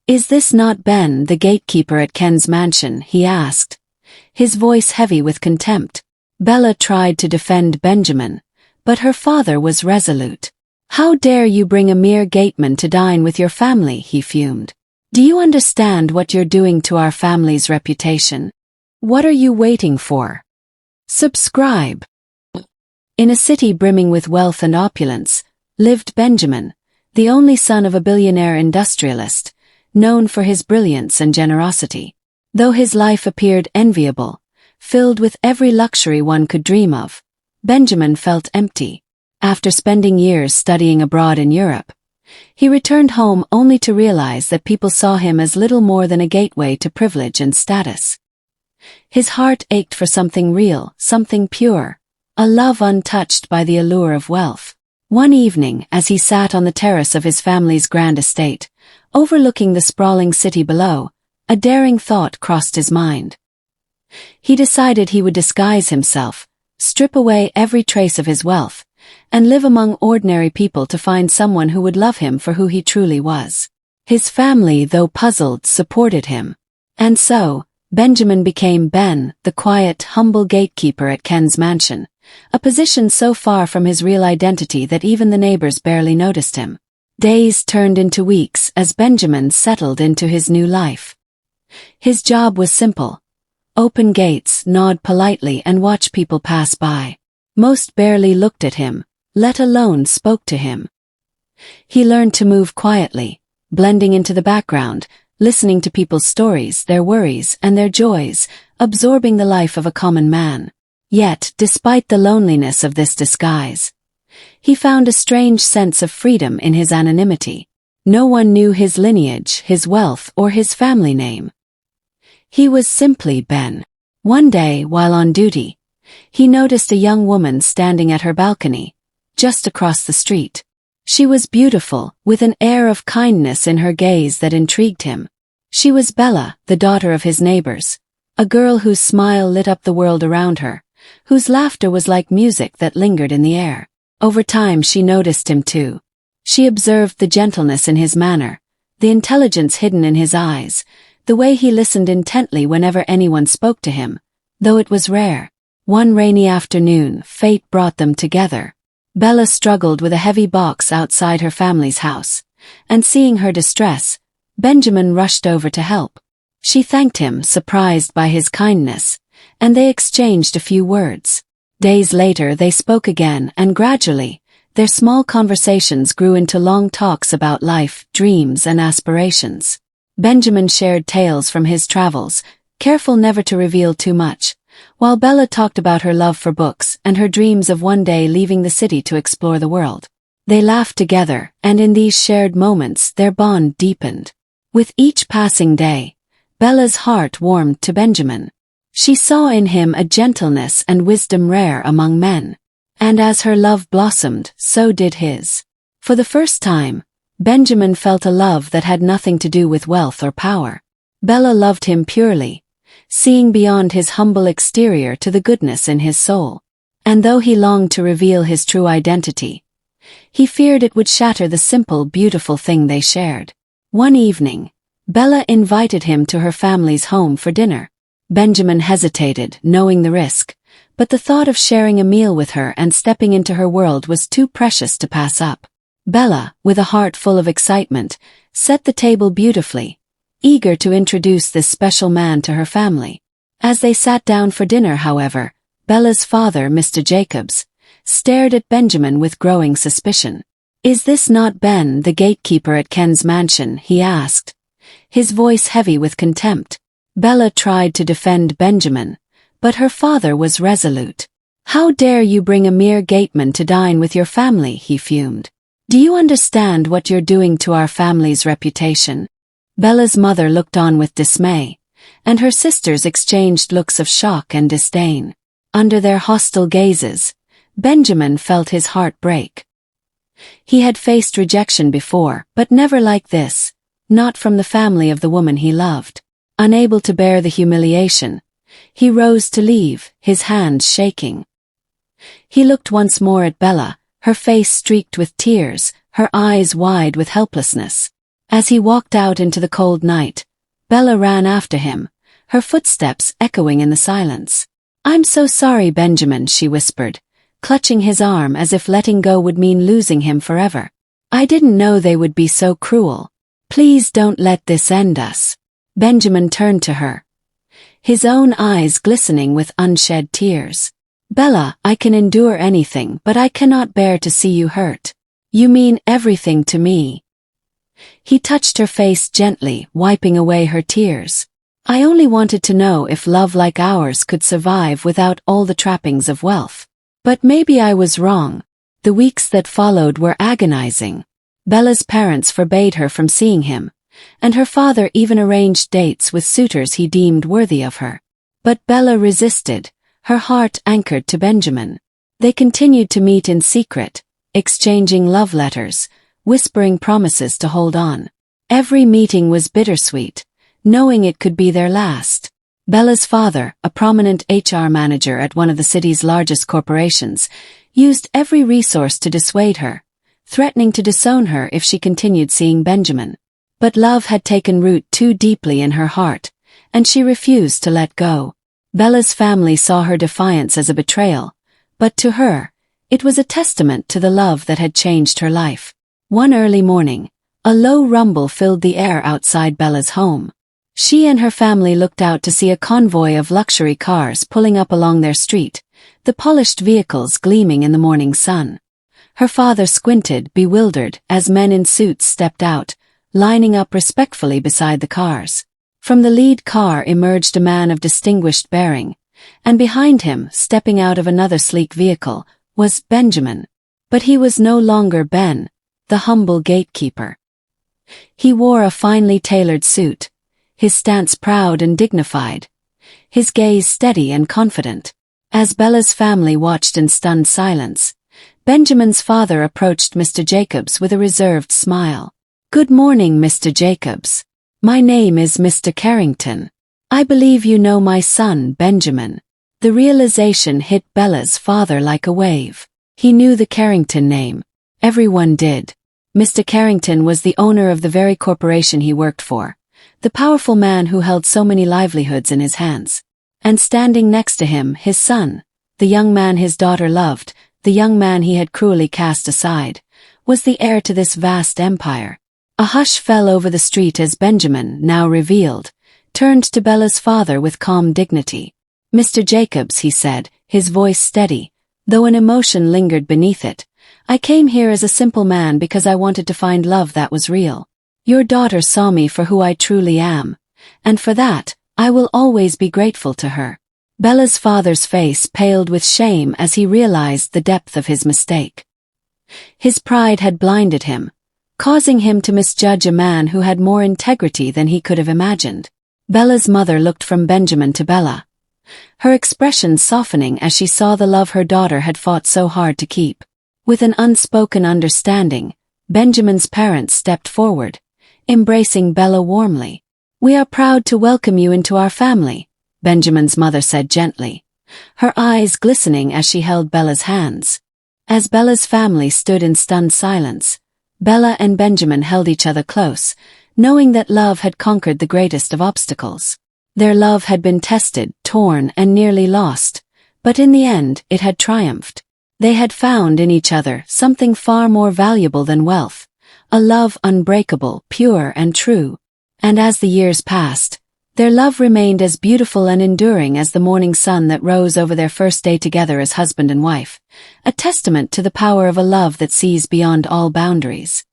"Is this not Ben, the gatekeeper at Ken's mansion?" he asked, his voice heavy with contempt. Bella tried to defend Benjamin, but her father was resolute. "How dare you bring a mere gateman to dine with your family?" he fumed. "Do you understand what you're doing to our family's reputation? What are you waiting for? Subscribe." In a city brimming with wealth and opulence, lived Benjamin, the only son of a billionaire industrialist, known for his brilliance and generosity. Though his life appeared enviable, filled with every luxury one could dream of, Benjamin felt empty. After spending years studying abroad in Europe, he returned home only to realize that people saw him as little more than a gateway to privilege and status. His heart ached for something real, something pure, a love untouched by the allure of wealth. One evening, as he sat on the terrace of his family's grand estate, overlooking the sprawling city below, a daring thought crossed his mind. He decided he would disguise himself, strip away every trace of his wealth, and live among ordinary people to find someone who would love him for who he truly was. His family, though puzzled, supported him. And so, Benjamin became Ben, the quiet, humble gatekeeper at Ken's mansion, a position so far from his real identity that even the neighbors barely noticed him. Days turned into weeks as Benjamin settled into his new life. His job was simple. Open gates, nod politely, and watch people pass by. Most barely looked at him, let alone spoke to him. He learned to move quietly, blending into the background, listening to people's stories, their worries, and their joys, absorbing the life of a common man. Yet, despite the loneliness of this disguise, he found a strange sense of freedom in his anonymity. No one knew his lineage, his wealth, or his family name. He was simply Ben. One day, while on duty, he noticed a young woman standing at her balcony, just across the street. She was beautiful, with an air of kindness in her gaze that intrigued him. She was Bella, the daughter of his neighbors, a girl whose smile lit up the world around her, whose laughter was like music that lingered in the air. Over time she noticed him too. She observed the gentleness in his manner, the intelligence hidden in his eyes, the way he listened intently whenever anyone spoke to him, though it was rare. One rainy afternoon, fate brought them together. Bella struggled with a heavy box outside her family's house, and seeing her distress, Benjamin rushed over to help. She thanked him, surprised by his kindness, and they exchanged a few words. Days later they spoke again, and gradually, their small conversations grew into long talks about life, dreams, and aspirations. Benjamin shared tales from his travels, careful never to reveal too much, while Bella talked about her love for books and her dreams of one day leaving the city to explore the world. They laughed together, and in these shared moments their bond deepened. With each passing day, Bella's heart warmed to Benjamin. She saw in him a gentleness and wisdom rare among men. And as her love blossomed, so did his. For the first time, Benjamin felt a love that had nothing to do with wealth or power. Bella loved him purely, seeing beyond his humble exterior to the goodness in his soul. And though he longed to reveal his true identity, he feared it would shatter the simple, beautiful thing they shared. One evening, Bella invited him to her family's home for dinner. Benjamin hesitated, knowing the risk, but the thought of sharing a meal with her and stepping into her world was too precious to pass up. Bella, with a heart full of excitement, set the table beautifully, eager to introduce this special man to her family. As they sat down for dinner, however, Bella's father, Mr. Jacobs, stared at Benjamin with growing suspicion. "Is this not Ben, the gatekeeper at Ken's mansion?" he asked, his voice heavy with contempt. Bella tried to defend Benjamin, but her father was resolute. "How dare you bring a mere gateman to dine with your family?" he fumed. "Do you understand what you're doing to our family's reputation?" Bella's mother looked on with dismay, and her sisters exchanged looks of shock and disdain. Under their hostile gazes, Benjamin felt his heart break. He had faced rejection before, but never like this, not from the family of the woman he loved. Unable to bear the humiliation, he rose to leave, his hands shaking. He looked once more at Bella, her face streaked with tears, her eyes wide with helplessness. As he walked out into the cold night, Bella ran after him, her footsteps echoing in the silence. "I'm so sorry, Benjamin," she whispered, clutching his arm as if letting go would mean losing him forever. "I didn't know they would be so cruel. Please don't let this end us." Benjamin turned to her, his own eyes glistening with unshed tears. "Bella, I can endure anything, but I cannot bear to see you hurt. You mean everything to me." He touched her face gently, wiping away her tears. "I only wanted to know if love like ours could survive without all the trappings of wealth. But maybe I was wrong." The weeks that followed were agonizing. Bella's parents forbade her from seeing him, and her father even arranged dates with suitors he deemed worthy of her. But Bella resisted, her heart anchored to Benjamin. They continued to meet in secret, exchanging love letters, whispering promises to hold on. Every meeting was bittersweet, knowing it could be their last. Bella's father, a prominent HR manager at one of the city's largest corporations, used every resource to dissuade her, threatening to disown her if she continued seeing Benjamin. But love had taken root too deeply in her heart, and she refused to let go. Bella's family saw her defiance as a betrayal, but to her, it was a testament to the love that had changed her life. One early morning, a low rumble filled the air outside Bella's home. She and her family looked out to see a convoy of luxury cars pulling up along their street, the polished vehicles gleaming in the morning sun. Her father squinted, bewildered, as men in suits stepped out, lining up respectfully beside the cars. From the lead car emerged a man of distinguished bearing, and behind him, stepping out of another sleek vehicle, was Benjamin. But he was no longer Ben, the humble gatekeeper. He wore a finely tailored suit, his stance proud and dignified, his gaze steady and confident. As Bella's family watched in stunned silence, Benjamin's father approached Mr. Jacobs with a reserved smile. "Good morning, Mr. Jacobs. My name is Mr. Carrington. I believe you know my son, Benjamin." The realization hit Bella's father like a wave. He knew the Carrington name. Everyone did. Mr. Carrington was the owner of the very corporation he worked for, the powerful man who held so many livelihoods in his hands. And standing next to him, his son, the young man his daughter loved, the young man he had cruelly cast aside, was the heir to this vast empire. A hush fell over the street as Benjamin, now revealed, turned to Bella's father with calm dignity. "Mr. Jacobs," he said, his voice steady, though an emotion lingered beneath it, "I came here as a simple man because I wanted to find love that was real. Your daughter saw me for who I truly am, and for that, I will always be grateful to her." Bella's father's face paled with shame as he realized the depth of his mistake. His pride had blinded him, causing him to misjudge a man who had more integrity than he could have imagined. Bella's mother looked from Benjamin to Bella, her expression softening as she saw the love her daughter had fought so hard to keep. With an unspoken understanding, Benjamin's parents stepped forward, embracing Bella warmly. "We are proud to welcome you into our family," Benjamin's mother said gently, her eyes glistening as she held Bella's hands. As Bella's family stood in stunned silence, Bella and Benjamin held each other close, knowing that love had conquered the greatest of obstacles. Their love had been tested, torn, and nearly lost, but in the end it had triumphed. They had found in each other something far more valuable than wealth, a love unbreakable, pure, and true. And as the years passed, their love remained as beautiful and enduring as the morning sun that rose over their first day together as husband and wife, a testament to the power of a love that sees beyond all boundaries.